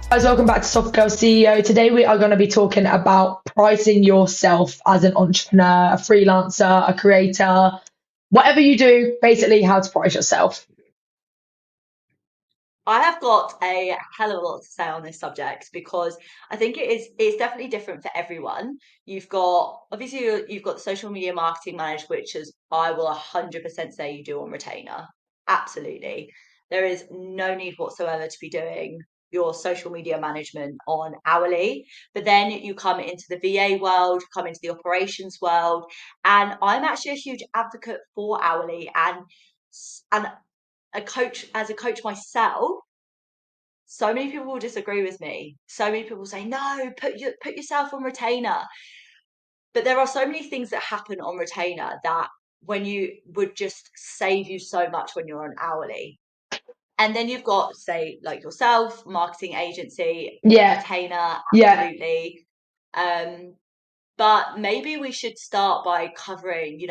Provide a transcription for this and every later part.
Guys, welcome back to Soft Girl CEO. Today we are going to be talking about pricing yourself as an entrepreneur, a freelancer, a creator, whatever you do, basically how to price yourself. I have got a hell of a lot to say on this subject because I think it's definitely different for everyone. You've got obviously you've got the social media marketing managed, which is I will 100% say you do on retainer. Absolutely. There is no need whatsoever to be doing your social media management on hourly. But then you come into the VA world, come into the operations world, and I'm actually a huge advocate for hourly and as a coach myself, so many people will disagree with me. So many people say, no, put yourself on retainer. But there are so many things that happen on retainer that when you would just save you so much when you're on hourly. And then you've got, say, like yourself, marketing agency, Yeah, retainer, yeah. absolutely. Um, but maybe we should start by covering,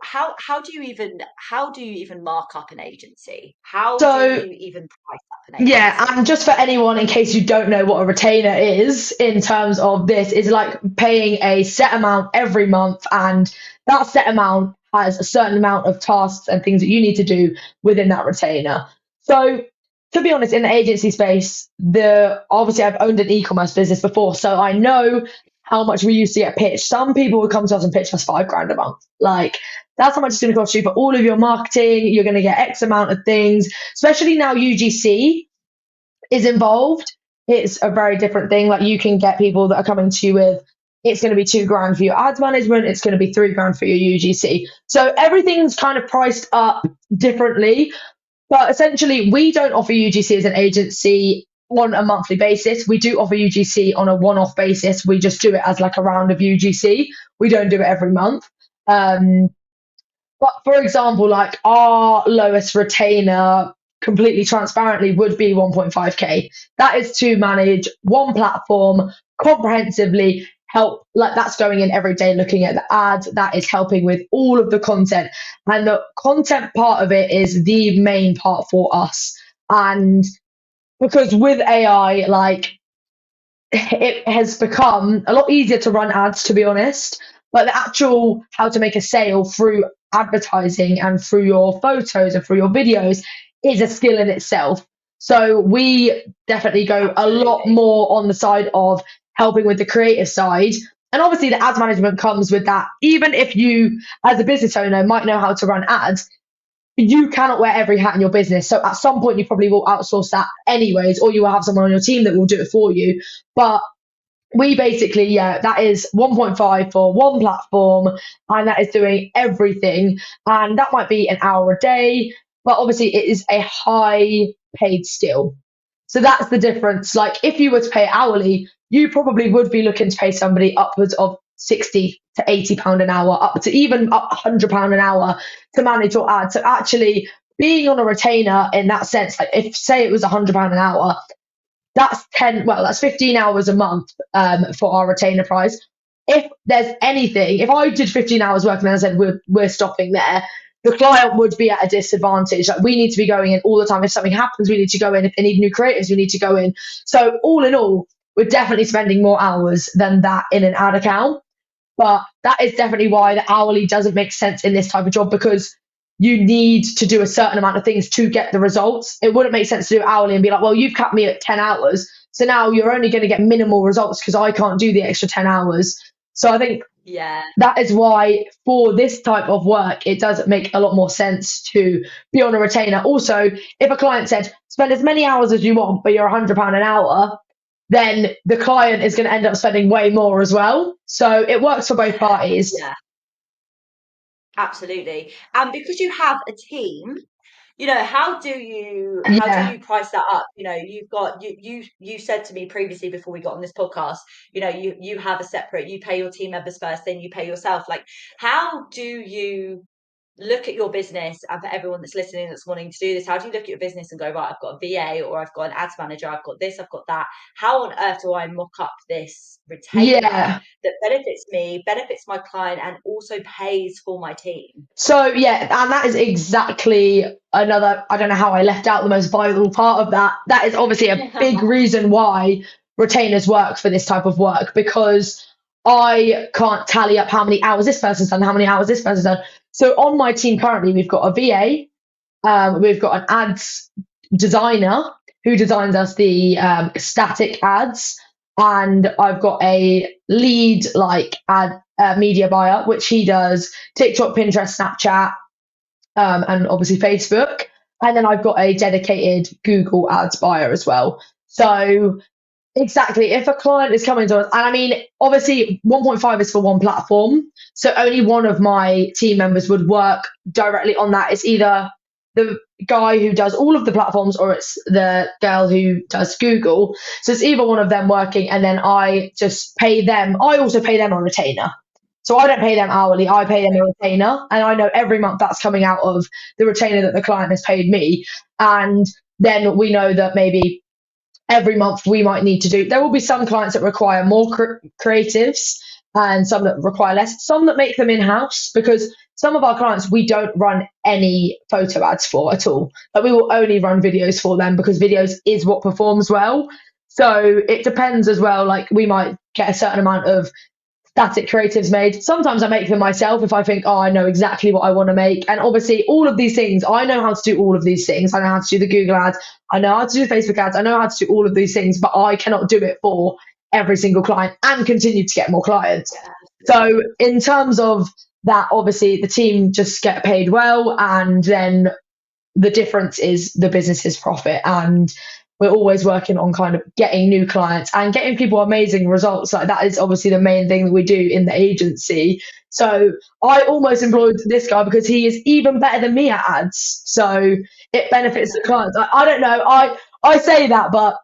how do you even mark up an agency? How do So, you even price up an yeah, agency? and just for anyone in case you don't know what a retainer is in terms of this, is like paying a set amount every month, and that set amount has a certain amount of tasks and things that you need to do within that retainer. So, to be honest, in the agency space, the obviously I've owned an e-commerce business before, so I know how much we used to get pitched. Some people would come to us and pitch us 5 grand a month. Like that's how much it's going to cost you for all of your marketing. You're going to get X amount of things, especially now UGC is involved. It's a very different thing. Like you can get people that are coming to you with, it's going to be 2 grand for your ads management, it's going to be 3 grand for your UGC. So everything's kind of priced up differently. But essentially, we don't offer UGC as an agency on a monthly basis. We do offer UGC on a one-off basis. We just do it as like a round of UGC. We don't do it every month. Um, but for example, like our lowest retainer, completely transparently, would be 1.5k. That is to manage one platform comprehensively. Help, like that's going in every day looking at the ads, that is helping with all of the content, and the content part of it is the main part for us. And because with AI, like it has become a lot easier to run ads, to be honest. But the actual how to make a sale through advertising and through your photos and through your videos is a skill in itself. So we definitely go a lot Absolutely. more on the side of helping with the creative side. And obviously, the ads management comes with that. Even if you, as a business owner, might know how to run ads, you cannot wear every hat in your business. So at some point, you probably will outsource that anyways, or you will have someone on your team that will do it for you. But we basically, yeah, that is 1.5 for one platform, and that is doing everything. And that might be an hour a day, but obviously, it is a high paid skill. So that's the difference. Like, if you were to pay hourly, you probably would be looking to pay somebody upwards of 60 to £80 an hour, up to even up £100 an hour to manage your ad. So actually, being on a retainer in that sense, like if say it was £100 an hour, that's 15 hours a month for our retainer price. If there's anything, if I did 15 hours work and I said we're stopping there, the client would be at a disadvantage. Like we need to be going in all the time. If something happens, we need to go in. If they need new creatives, we need to go in. So all in all, we're definitely spending more hours than that in an ad account. But that is definitely why the hourly doesn't make sense in this type of job, because you need to do a certain amount of things to get the results. It wouldn't make sense to do hourly and be like, well, you've capped me at 10 hours. So now you're only going to get minimal results because I can't do the extra 10 hours. So I think Yeah. that is why for this type of work, it does make a lot more sense to be on a retainer. Also, if a client said, spend as many hours as you want, but you're £100 an hour, then the client is going to end up spending way more as well. So it works for both parties. Yeah, absolutely. And because you have a team, how do Yeah. you price that up? You said to me previously before we got on this podcast, you have a separate, you pay your team members first, then you pay yourself. Like how do you look at your business, and for everyone that's listening that's wanting to do this, how do you look at your business and go, right, I've got a VA, or I've got an ads manager, I've got this, I've got that. How on earth do I mock up this retainer Yeah. that benefits me, benefits my client, and also pays for my team? So yeah, and that is exactly another. I don't know how I left out the most vital part of that. That is obviously a big reason why retainers work for this type of work, because I can't tally up how many hours this person's done, how many hours this person's done. So on my team currently, we've got a VA, we've got an ads designer who designs us the static ads, and I've got a lead like ad media buyer, which he does TikTok, Pinterest, Snapchat, and obviously Facebook. And then I've got a dedicated Google Ads buyer as well. So exactly, if a client is coming to us, and I mean, obviously 1.5 is for one platform, so only one of my team members would work directly on that. It's either the guy who does all of the platforms, or it's the girl who does Google. So it's either one of them working, and then I just pay them. I also pay them a retainer. So I don't pay them hourly, I pay them a retainer, and I know every month that's coming out of the retainer that the client has paid me. And then we know that maybe every month we might need to do. There will be some clients that require more creatives, and some that require less, some that make them in house, because some of our clients we don't run any photo ads for at all. Like, we will only run videos for them, because videos is what performs well. So it depends as well. Like, we might get a certain amount of static creatives made. Sometimes I make them myself if I think, oh, I know exactly what I want to make. And obviously, all of these things, I know how to do all of these things. I know how to do the Google ads. I know how to do Facebook ads. I know how to do all of these things, but I cannot do it for every single client and continue to get more clients. Yeah, So, in terms of that, obviously, the team just get paid well, and then the difference is the business's profit. And we're always working on kind of getting new clients and getting people amazing results. Like, that is obviously the main thing that we do in the agency. So I almost employed this guy because he is even better than me at ads. So it benefits the clients. I don't know. I say that, but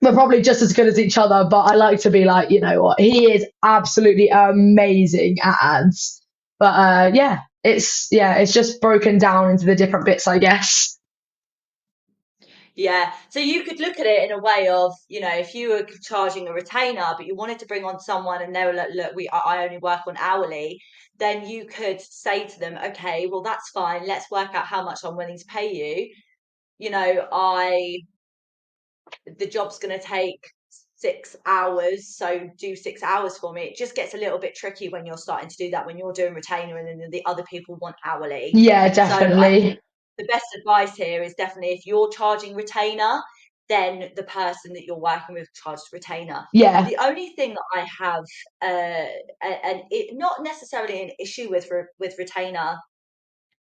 we're probably just as good as each other. But I like to be like, you know what? He is absolutely amazing at ads. But it's just broken down into the different bits, I guess. yeah. So you could look at it in a way of, if you were charging a retainer, but you wanted to bring on someone and they were like, look, I only work on hourly, then you could say to them, okay, well, that's fine. Let's work out how much I'm willing to pay you. You know, the job's going to take 6 hours, so do 6 hours for me. It just gets a little bit tricky when you're starting to do that, when you're doing retainer and then the other people want hourly. Yeah, So I think definitely. the best advice here is definitely, if you're charging retainer, then the person that you're working with charged retainer. Yeah. The only thing that I have, and it not necessarily an issue with retainer,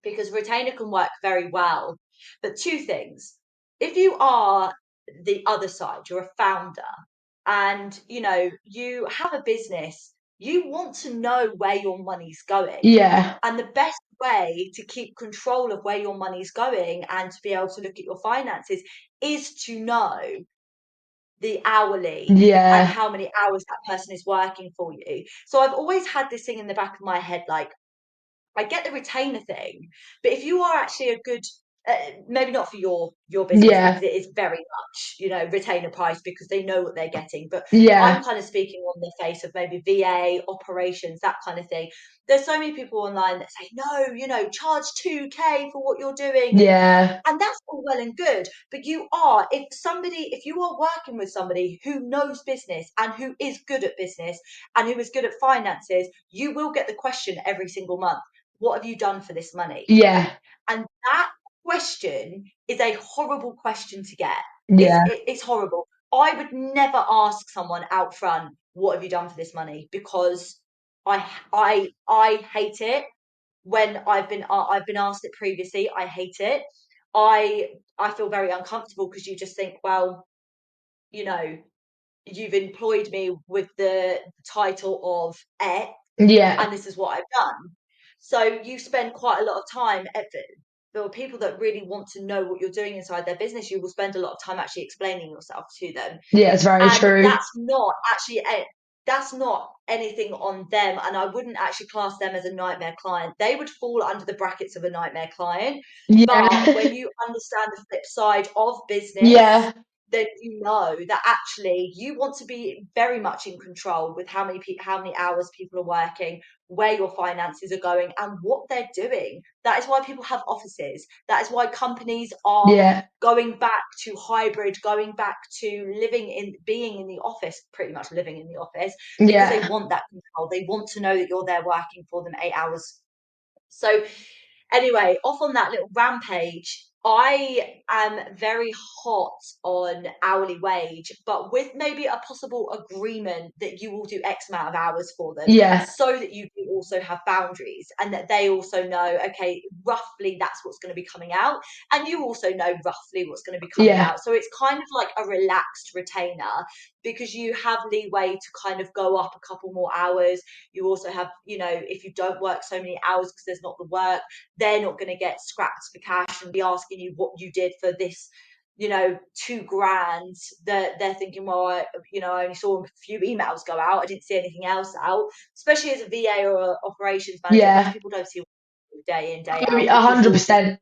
because retainer can work very well. But two things: if you are the other side, you're a founder, and you have a business, you want to know where your money's going. Yeah. And the best way to keep control of where your money's going and to be able to look at your finances is to know the hourly and Yeah. how many hours that person is working for you. So I've always had this thing in the back of my head, like, I get the retainer thing, but if you are actually a good, maybe not for your business, because Yeah. it is very much, retainer price, because they know what they're getting. But I'm Yeah. kind of speaking on the face of maybe VA operations, that kind of thing. There's so many people online that say, no, charge 2K for what you're doing, and Yeah. that's all well and good. But if you are working with somebody who knows business and who is good at business and who is good at finances, you will get the question every single month: what have you done for this money? Yeah. And that question is a horrible question to get. Yeah. It's horrible. I would never ask someone out front, what have you done for this money? Because I hate it. When I've been asked it previously, I hate it. I feel very uncomfortable, because you just think, well, you know, you've employed me with the title of X, Yeah. and this is what I've done. So you spend quite a lot of time, effort. There are people that really want to know what you're doing inside their business. You will spend a lot of time actually explaining yourself to them. Yeah, it's very And true. that's not actually it. that's not anything on them, and I wouldn't actually class them as a nightmare client. They would fall under the brackets of a nightmare client. But when Yeah. you understand the flip side of business, Yeah. then you know that actually you want to be very much in control with how many hours people are working, where your finances are going, and what they're doing. That is why people have offices. That is why companies are Yeah. going back to hybrid, going back to being in the office, pretty much living in the office, because they Yeah. want that control. They want to know that you're there working for them 8 hours. So anyway, off on that little rampage, I am very hot on hourly wage, but with maybe a possible agreement that you will do X amount of hours for them Yeah. so that you do also have boundaries and that they also know, okay, roughly that's what's going to be coming out. And you also know roughly what's going to be coming Yeah. out. So it's kind of like a relaxed retainer because you have leeway to kind of go up a couple more hours. You also have, if you don't work so many hours because there's not the work, they're not going to get scrapped for cash and be asking you what you did for this, 2 grand. That they're thinking, well, I only saw a few emails go out. I didn't see anything else out. Especially as a VA or a operations manager, most Yeah. people don't see day in day Oh, out a because hundred percent.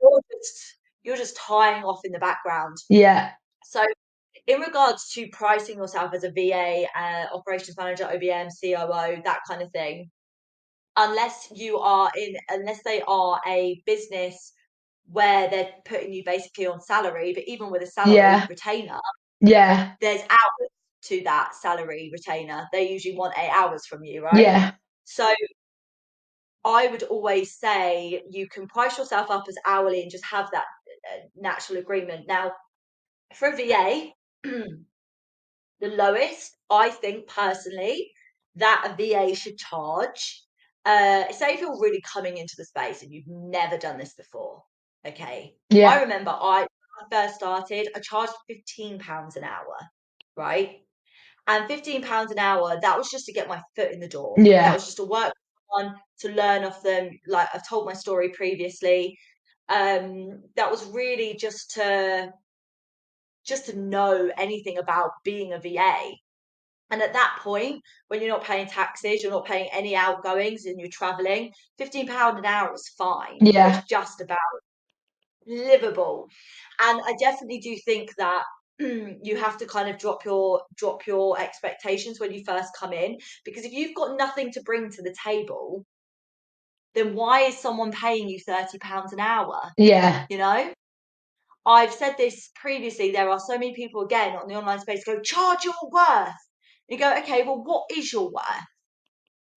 you're just you're just tying off in the background. Yeah. So in regards to pricing yourself as a VA, operations manager, OBM, COO, that kind of thing, unless they are a business where they're putting you basically on salary, but even with a salary Yeah. retainer, Yeah. there's hours to that salary retainer. They usually want 8 hours from you, right? Yeah. So I would always say you can price yourself up as hourly and just have that natural agreement. Now, for a VA, the lowest I think personally that a VA should charge. Say if you're really coming into the space and you've never done this before, okay. I Yeah. remember when I first started, I charged £15 an hour, right? And £15 an hour, that was just to get my foot in the door. That Yeah. was just to work with someone, to learn off them. Like I've told my story previously. That was really just to know anything about being a VA. And at that point, when you're not paying taxes, you're not paying any outgoings, and you're traveling, £15 an hour is fine. Yeah. It's just about livable. And I definitely do think that you have to kind of drop your expectations when you first come in, because if you've got nothing to bring to the table, then why is someone paying you £30 an hour? Yeah. You know? I've said this previously. There are so many people again on the online space go, charge your worth. You go, okay, well, what is your worth?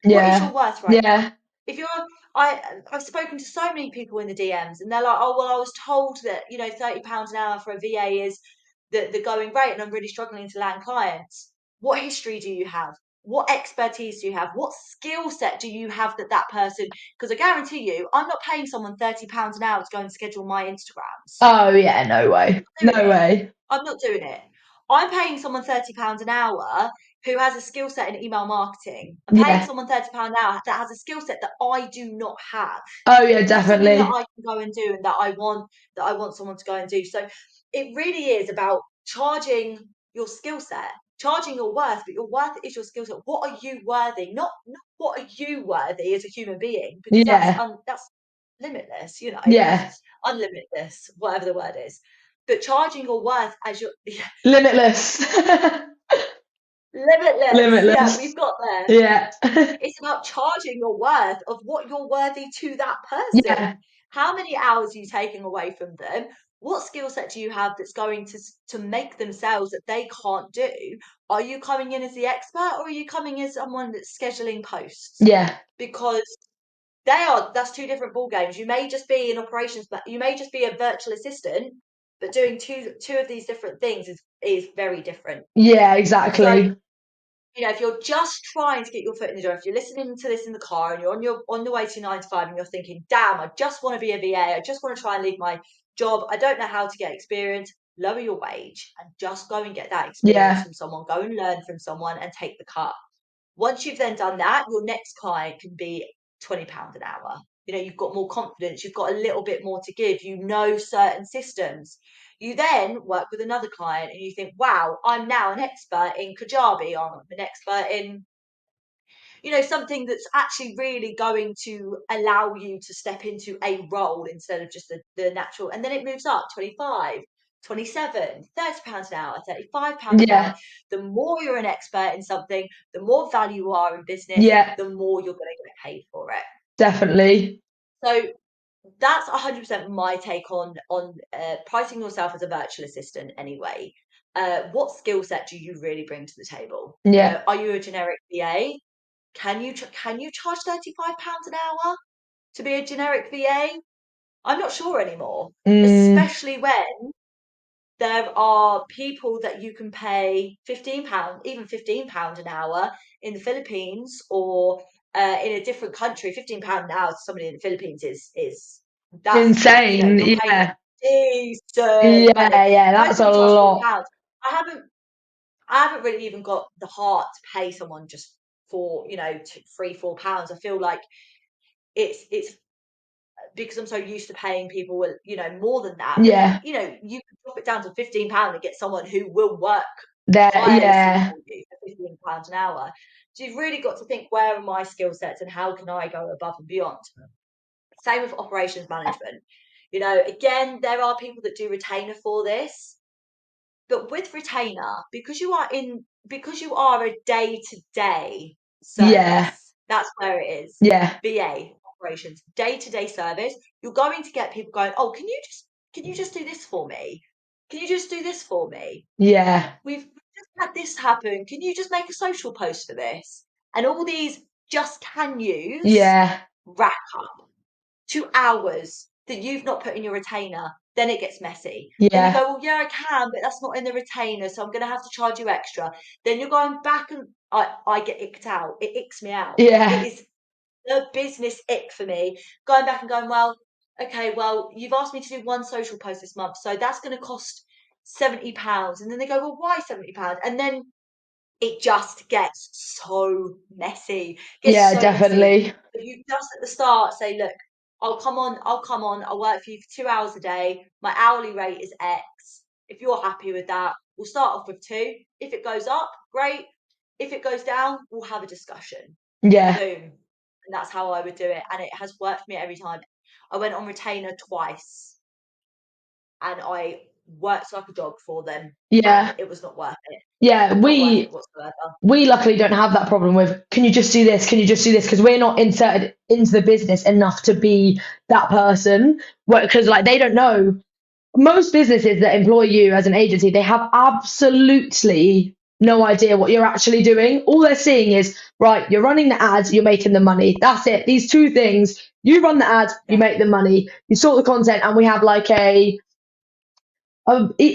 What is your Yeah. worth right now? Yeah. If you're, I've spoken to so many people in the DMs, and they're like, oh well, I was told that £30 an hour for a VA is the going rate, and I'm really struggling to land clients. What history do you have? What expertise do you have? What skill set do you have that person? Because I guarantee you, I'm not paying someone £30 an hour to go and schedule my Instagrams. Oh yeah. No way. Doing No it. way. I'm not doing it. I'm paying someone £30 an hour who has a skill set in email marketing. I'm paying Yeah. someone £30 an hour that has a skill set that I do not have. Oh yeah. That's something that Definitely. I can go and do, and that I want someone to go and do. So it really is about charging your skill set, charging your worth, but your worth is your skill set. What are you worthy? Not what are you worthy as a human being, because that's Yeah. that's limitless, Yeah. unlimitless, whatever the word is. But charging your worth as your Limitless. limitless, yeah, we've Limitless. got there. Yeah. It's about charging your worth of what you're worthy to that Yeah. person. How many hours are you taking away from them? What skill set do you have that's going to make themselves that they can't do? Are you coming in as the expert, or are you coming as someone that's scheduling posts? Yeah. Because that's two different ball games. You may just be in operations, but you may just be a virtual assistant, but doing two of these different things is very different. Yeah. So Exactly. if you're just trying to get your foot in the door, if you're listening to this in the car and you're on the way to 9 to 5 and you're thinking, damn, I just want to be a VA, I just want to try and leave my job, I don't know how to get experience, lower your wage and just go and get that experience Yeah. from someone, go and learn from someone and take the cut. Once you've then done that, your next client can be £20 an hour. you've got more confidence, you've got a little bit more to give, certain systems. You then work with another client and you think, wow, I'm now an expert in Kajabi, or I'm an expert in something that's actually really going to allow you to step into a role instead of just the natural. And then it moves up 25, 27, £30 an hour, £35 an hour. Yeah. The more you're an expert in something, the more value you are in business, Yeah. the more you're going to get paid for it. Definitely. So that's 100% my take on pricing yourself as a virtual assistant anyway. What skill set do you really bring to the table? Yeah. Are you a generic VA? Can you charge £35 an hour to be a generic VA? I'm not sure anymore, Mm, especially when there are people that you can pay £15, even £15 an hour in the Philippines, or in a different country. £15 an hour to somebody in the Philippines is that's insane. you're paying Yeah. decent money. Yeah. Yeah. Most That's a people charge lot. £40. I haven't I haven't really even got the heart to pay someone just for £3, £4. I feel like it's because I'm so used to paying people more than that. But Yeah. you can drop it down to £15 and get someone who will work There. tirelessly Yeah. for you for £15 an hour. So you've really got to think, where are my skill sets and how can I go above and beyond? Same with operations management. Again, there are people that do retainer for this. But with retainer, because you are a day-to-day Yeah. service, that's where it is. Yeah. BA operations, day-to-day service, you're going to get people going, oh, can you just do this for me? Can you just do this for me? Yeah. We've just had this happen. Can you just make a social post for this? And all these just can use Yeah. rack up to hours that you've not put in your retainer. Then it gets messy. Then you Yeah. go, well, yeah, I can, but that's not in the retainer, so I'm going to have to charge you extra. Then you're going back, and I get icked out. It icks me out. It Yeah. is the business ick for me. Going back and going, well, okay, well, you've asked me to do one social post this month, so that's going to cost £70. And then they go, well, why £70? And then it just gets so messy. Gets Yeah. so messy. Definitely. If you just at the start say, look, I'll work for you for 2 hours a day. My hourly rate is X. If you're happy with that, we'll start off with 2. If it goes up, great. If it goes down, we'll have a discussion. Yeah. Boom. And that's how I would do it. And it has worked for me every time. I went on retainer twice and I worked like a dog for them, and Yeah. it was not worth it. Yeah. Not worth We it whatsoever. we luckily don't have that problem with, can you just do this? Can you just do this? Because we're not inserted into the business enough to be that person. Because like they don't know. Most businesses that employ you as an agency, they have absolutely no idea what you're actually doing. All they're seeing is, right, you're running the ads, you're making the money. That's it. These two things. You run the ads, you Yeah. make the money. You sort the content, and we have like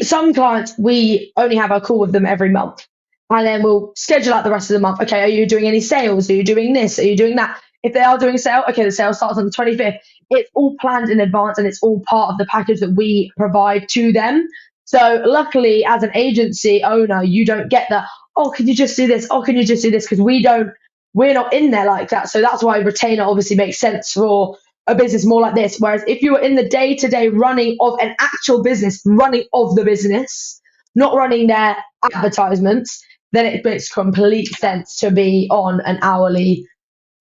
some clients, we only have a call with them every month, and then we'll schedule out the rest of the month. Okay, are you doing any sales? Are you doing this? Are you doing that? If they are doing a sale, okay, the sale starts on the 25th. It's all planned in advance, and it's all part of the package that we provide to them. So luckily, as an agency owner, you don't get the, oh, can you just do this? Oh, can you just do this? Because we're not in there like that. So that's why retainer obviously makes sense for a business more like this. Whereas if you were in the day to day running of an actual business, running of the business, not running their Yeah. advertisements, then it makes complete Yeah. sense to be on an hourly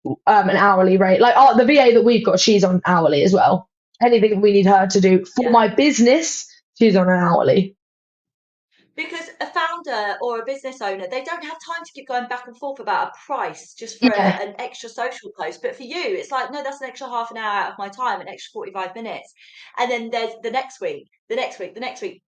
rate. Like the VA that we've got, she's on hourly as well. Anything we need her to do for Yeah. my business, she's on an hourly. Because a founder or a business owner, they don't have time to keep going back and forth about a price just for Yeah, an extra social post. But for you, it's like, no, that's an extra half an hour out of my time, an extra 45 minutes. And then there's the next week, the next week, the next week.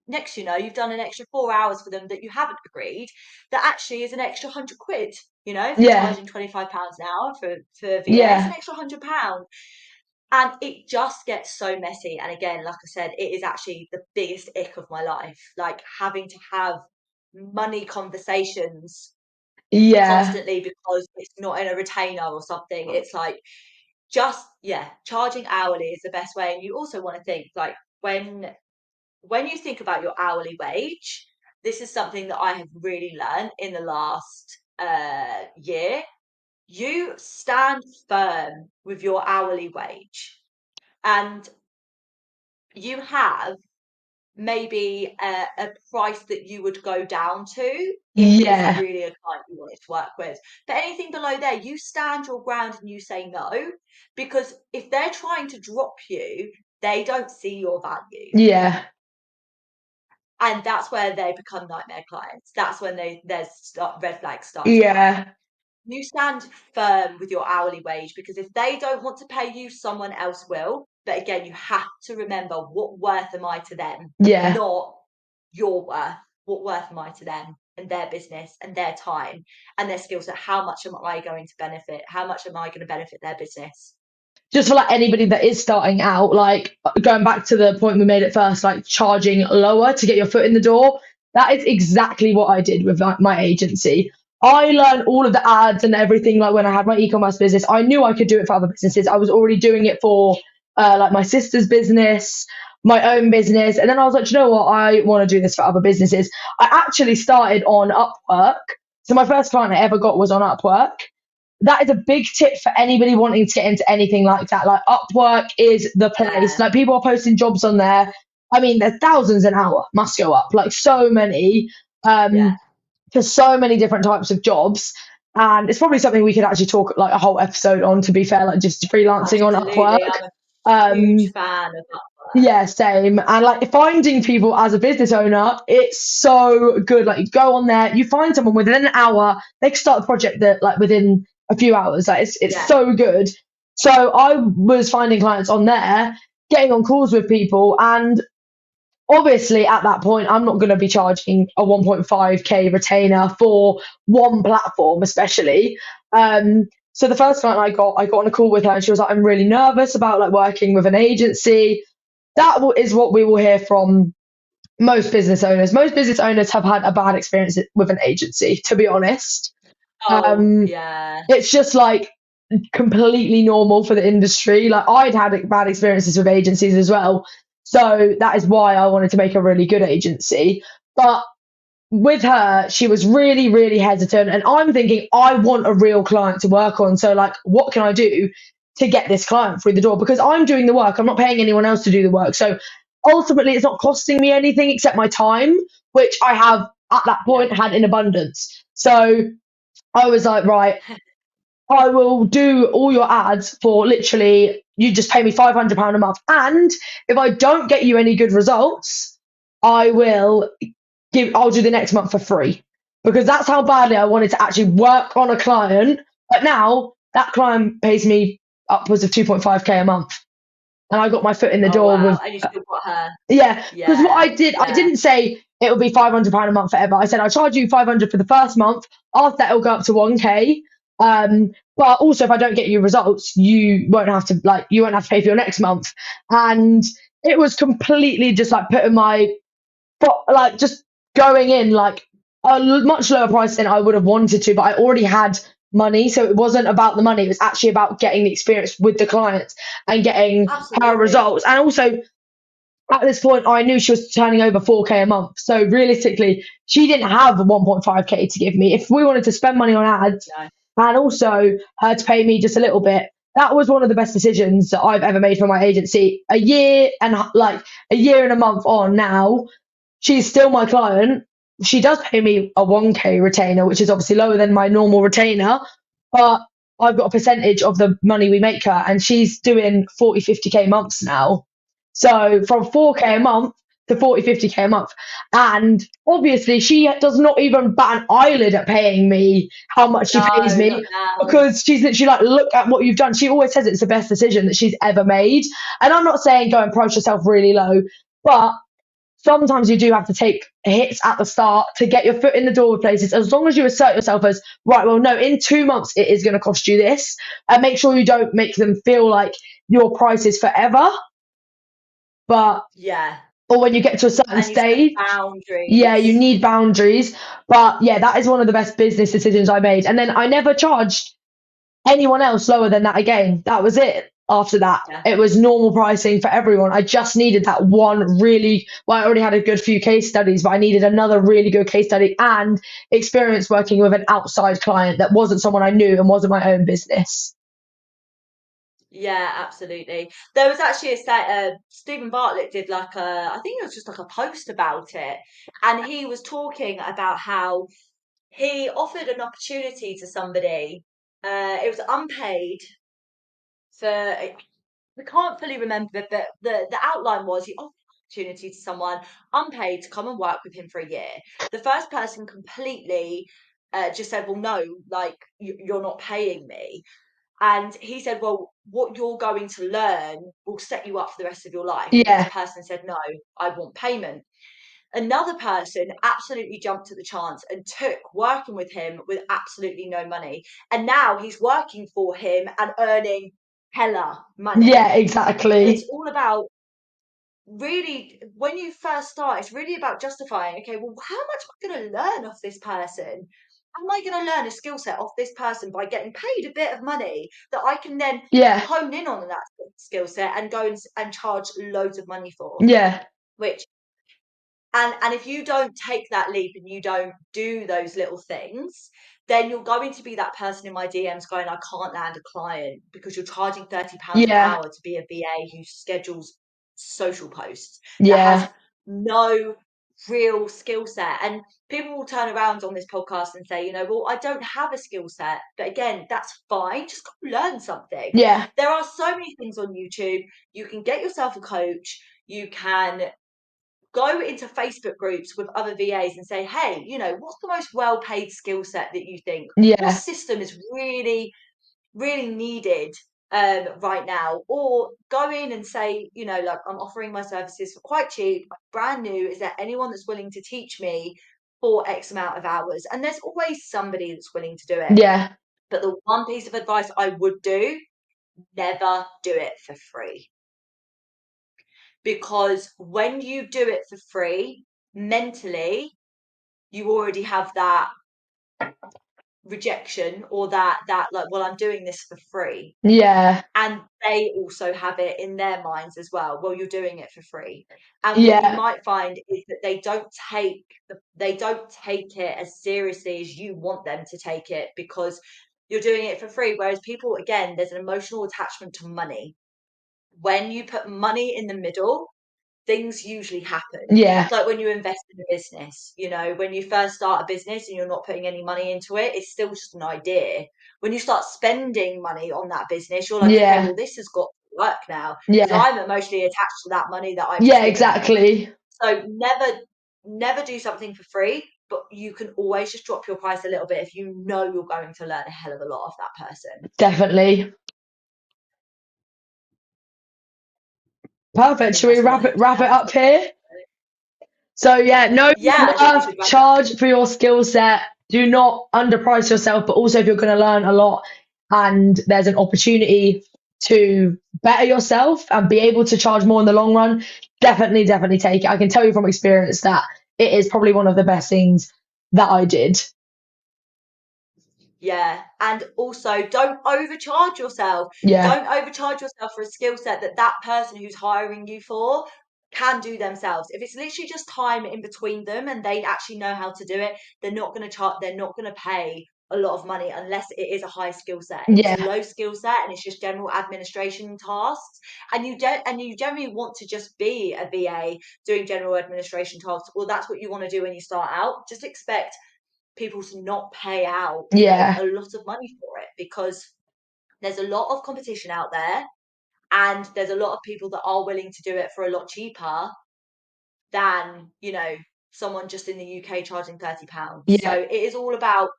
Next, you've done an extra 4 hours for them that you haven't agreed. That actually is an extra £100. If you're yeah, charging £25 an hour for VA, it's an yeah, extra £100. And it just gets so messy. And again, like I said, it is actually the biggest ick of my life. Like having to have money conversations yeah, constantly because it's not in a retainer or something. It's like charging hourly is the best way. And you also want to think like when you think about your hourly wage, this is something that I have really learned in the last year. You stand firm with your hourly wage, and you have maybe a price that you would go down to if it was Yeah, really a client you wanted to work with. But anything below there, you stand your ground and you say no, because if they're trying to drop you, they don't see your value. yeah, And that's where they become nightmare clients. That's when red flags start to come up. yeah, You stand firm with your hourly wage, because if they don't want to pay you, someone else will. But again, you have to remember, what worth am I to them? yeah. Not your worth. What worth am I to them and their business and their time and their skill set? How much am I going to benefit? How much am I going to benefit their business? Just for like anybody that is starting out, like going back to the point we made at first, like charging lower to get your foot in the door. That is exactly what I did with like my agency. I learned all of the ads and everything. Like when I had my e-commerce business, I knew I could do it for other businesses. I was already doing it for like my sister's business, my own business, and then I was like, you know what, I want to do this for other businesses. I actually started on Upwork. So my first client I ever got was on Upwork. That is a big tip for anybody wanting to get into anything like that. Like Upwork is the place. Yeah, Like people are posting jobs on there. I mean, there's thousands an hour must go up. Like so many, yeah, for so many different types of jobs. And it's probably something we could actually talk like a whole episode on. To be fair, like just freelancing on absolutely. Upwork. I'm a huge Um, fan of Upwork. yeah, same. And like finding people as a business owner, it's so good. Like you go on there, you find someone within an hour, they can start the project that like within a few hours. Like it's Yeah, so good. So I was finding clients on there, getting on calls with people, and obviously at that point I'm not going to be charging a 1.5k retainer for one platform, especially. So the first client I got on a call with her, and she was like, I'm really nervous about like working with an agency. That is what we will hear from most business owners. Most business owners have had a bad experience with an agency, to be honest. oh Um, yeah, it's just like completely normal for the industry. Like I'd had bad experiences with agencies as well. So that is why I wanted to make a really good agency. But with her, she was really, really hesitant. And I'm thinking, I want a real client to work on. So, like, what can I do to get this client through the door? Because I'm doing the work, I'm not paying anyone else to do the work. So, ultimately, it's not costing me anything except my time, which I have at that yeah, point had in abundance. So, I was like, right, I will do all your ads for literally, you just pay me £500 a month. And if I don't get you any good results, I will I'll do the next month for free, because that's how badly I wanted to actually work on a client. But now that client pays me upwards of 2.5k a month, and I got my foot in the oh door wow, with and you still got her. yeah. Because what Yeah, I yeah, didn't say it will be £500 a month forever. I said I'll charge you 500 for the first month. After that, it'll go up to 1k. But also, if I don't get you results, you won't have to pay for your next month. And it was completely just like putting my but like just going in like much lower price than I would have wanted to, but I already had money, so it wasn't about the money. It was actually about getting the experience with the clients and getting her absolutely. results. And also at this point, I knew she was turning over 4k a month. So realistically, she didn't have 1.5k to give me. If we wanted to spend money on ads No, and also her to pay me just a little bit, that was one of the best decisions that I've ever made for my agency. A year and a month on now, she's still my client. She does pay me a 1k retainer, which is obviously lower than my normal retainer, but I've got a percentage of the money we make her, and she's doing 40, 50k months now. So from 4k a yeah. month to 40, 50k a month. And obviously, she does not even bat an eyelid at paying me how much she pays No, not me, now. because she's literally like, look at what you've done. She always says it's the best decision that she's ever made. And I'm not saying go and price yourself really low, but sometimes you do have to take hits at the start to get your foot in the door with places, as long as you assert yourself as right, well no, in 2 months it is going to cost you this, and make sure you don't make them feel like your price is forever. But Yeah, or when you get to a certain and you set stage, yeah, you boundaries. need boundaries. But yeah, that is one of the best business decisions I made. And then I never charged anyone else lower than that again. That was it. after that. Yeah. It was normal pricing for everyone. I just needed that one really, well, I already had a good few case studies, but I needed another really good case study and experience working with an outside client that wasn't someone I knew and wasn't my own business. Yeah, absolutely. There was actually a set, Stephen Bartlett did like I think it was just like a post about it, and he was talking about how he offered an opportunity to somebody. It was unpaid for, I can't fully remember, but the outline was he offered an opportunity to someone unpaid to come and work with him for a year. The first person completely just said, well, no, like you're not paying me. And he said, well, what you're going to learn will set you up for the rest of your life. And this Yeah, person said, no, I want payment. Another person absolutely jumped at the chance and took working with him with absolutely no money. And now he's working for him and earning hella money. yeah, And it's exactly. all about really, when you first start, it's really about justifying, okay, well, how much am I going to learn off this person? Am I going to learn a skill set off this person by getting paid a bit of money that I can then Yeah, hone in on that skill set and go and charge loads of money for? yeah, Which and if you don't take that leap and you don't do those little things, then you're going to be that person in my DMs going, I can't land a client because you're charging £30 an yeah, hour to be a VA who schedules social posts that has yeah, no real skill set. And people will turn around on this podcast and say, well, I don't have a skill set. But again, that's fine. Just go learn something. yeah, There are so many things on YouTube. You can get yourself a coach. You can go into Facebook groups with other VAs and say, hey, what's the most well paid skill set that you think? What yeah, system is really, really needed right now? Or go in and say, like, I'm offering my services for quite cheap, brand new. Is there anyone that's willing to teach me for X amount of hours? And there's always somebody that's willing to do it. yeah, But the one piece of advice I would do, never do it for free. Because when you do it for free, mentally, you already have that rejection or that like, well, I'm doing this for free. yeah, And they also have it in their minds as well. Well, you're doing it for free. And what you yeah, might find is that they don't take it as seriously as you want them to take it because you're doing it for free. Whereas people, again, there's an emotional attachment to money. When you put money in the middle, things usually happen. yeah, It's like when you invest in a business, when you first start a business and you're not putting any money into it, it's still just an idea. When you start spending money on that business, you're like, okay, yeah, well, this has got to work now because yeah, I'm emotionally attached to that money that I've yeah, just given them. exactly. So never do something for free, but you can always just drop your price a little bit if you know you're going to learn a hell of a lot of that person. Definitely. I Perfect. think Should we that's all I have to wrap say it on this up topic. here? So yeah, know your Yeah, I think we worth, should wrap it up. charge for your skill set. Do not underprice yourself, but also if you're going to learn a lot and there's an opportunity to better yourself and be able to charge more in the long run, definitely, definitely take it. I can tell you from experience that it is probably one of the best things that I did. Yeah, and also don't overcharge yourself. Yeah, Don't overcharge yourself for a skill set that that person who's hiring you for can do themselves. If it's literally just time in between them and they actually know how to do it, they're not going to charge. They're not going to pay a lot of money unless it is a high skill set. If it's a yeah, low skill set and it's just general administration tasks, and you generally want to just be a VA doing general administration tasks, well, that's what you want to do when you start out. Just expect people to not pay out, yeah, a lot of money for it because there's a lot of competition out there and there's a lot of people that are willing to do it for a lot cheaper than, someone just in the UK charging £30. So yeah. it is all about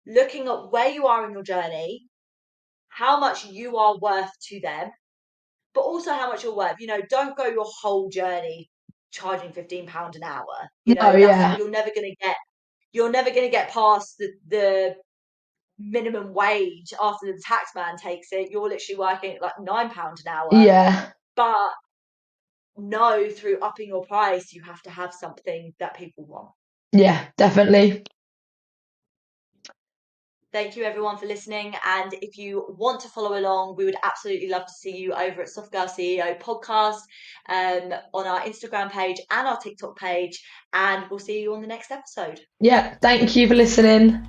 looking at where you are in your journey, how much you are worth to them, but also how much you're worth. Don't go your whole journey charging £15 an hour. No, That's yeah, you're never gonna get past the minimum wage after the tax man takes it. You're literally working at like £9 an hour. yeah, But no, through upping your price, you have to have something that people want. yeah, definitely. Thank you everyone for listening. And if you want to follow along, we would absolutely love to see you over at Soft Girl CEO podcast, on our Instagram page and our TikTok page. And we'll see you on the next episode. Yeah, thank you for listening.